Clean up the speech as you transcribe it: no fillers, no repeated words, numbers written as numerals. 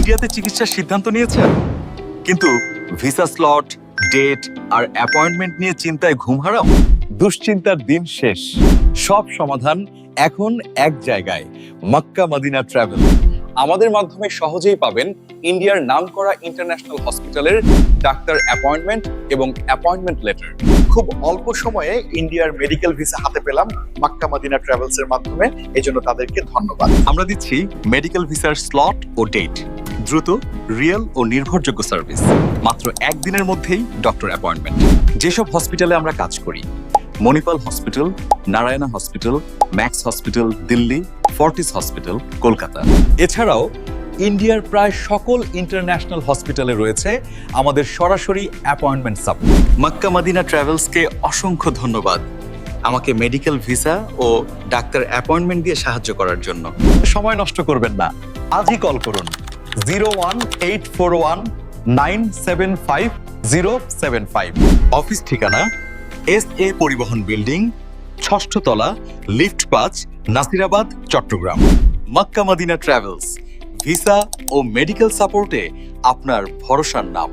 ইন্ডিয়াতে চিকিৎসার সিদ্ধান্ত নিয়েছেন, কিন্তু ভিসা স্লট, ডেট আর অ্যাপয়েন্টমেন্ট নিয়ে চিন্তায় ঘুম হারাম? দুশ্চিন্তার দিন শেষ। সব সমাধান এখন এক জায়গায়, মক্কা মদিনা ট্রাভেল। আমাদের মাধ্যমে সহজেই পাবেন ইন্ডিয়ার নামকরা ইন্টারন্যাশনাল হসপিটালের ডাক্তার অ্যাপয়েন্টমেন্ট এবং অ্যাপয়েন্টমেন্ট লেটার। খুব অল্প সময়ে ইন্ডিয়ার মেডিকেল ভিসা হাতে পেলাম মক্কা মদিনা ট্রাভেলস এর মাধ্যমে, এজন্য তাদেরকে ধন্যবাদ। আমরা দিচ্ছি মেডিকেল ভিসার স্লট ও ডেট, দ্রুত, রিয়েল ও নির্ভরযোগ্য সার্ভিস। মাত্র একদিনের মধ্যেই ডক্টর অ্যাপয়েন্টমেন্ট। যেসব হসপিটালে আমরা কাজ করি, Manipal hospital, Narayana hospital, max hospital Delhi, Fortis hospital Kolkata. এছাড়াও ইন্ডিয়ার প্রায় সকল ইন্টারন্যাশনাল হসপিটালে রয়েছে আমাদের সরাসরি অ্যাপয়েন্টমেন্ট সাপোর্ট। মক্কা মদিনা ট্রাভেলসকে অসংখ্য ধন্যবাদ আমাকে মেডিকেল ভিসা ও ডাক্তার অ্যাপয়েন্টমেন্ট দিয়ে সাহায্য করার জন্য। সময় নষ্ট করবেন না, আজই কল করুন 01841975075। অফিস ঠিকানা SA পরিবহন বিল্ডিং, ৬ষ্ঠ তলা, lift ৫, Nasirabad, Chattogram. Mecca Medina travels, visa ও মেডিকেল সাপোর্টে আপনার ভরসার নাম।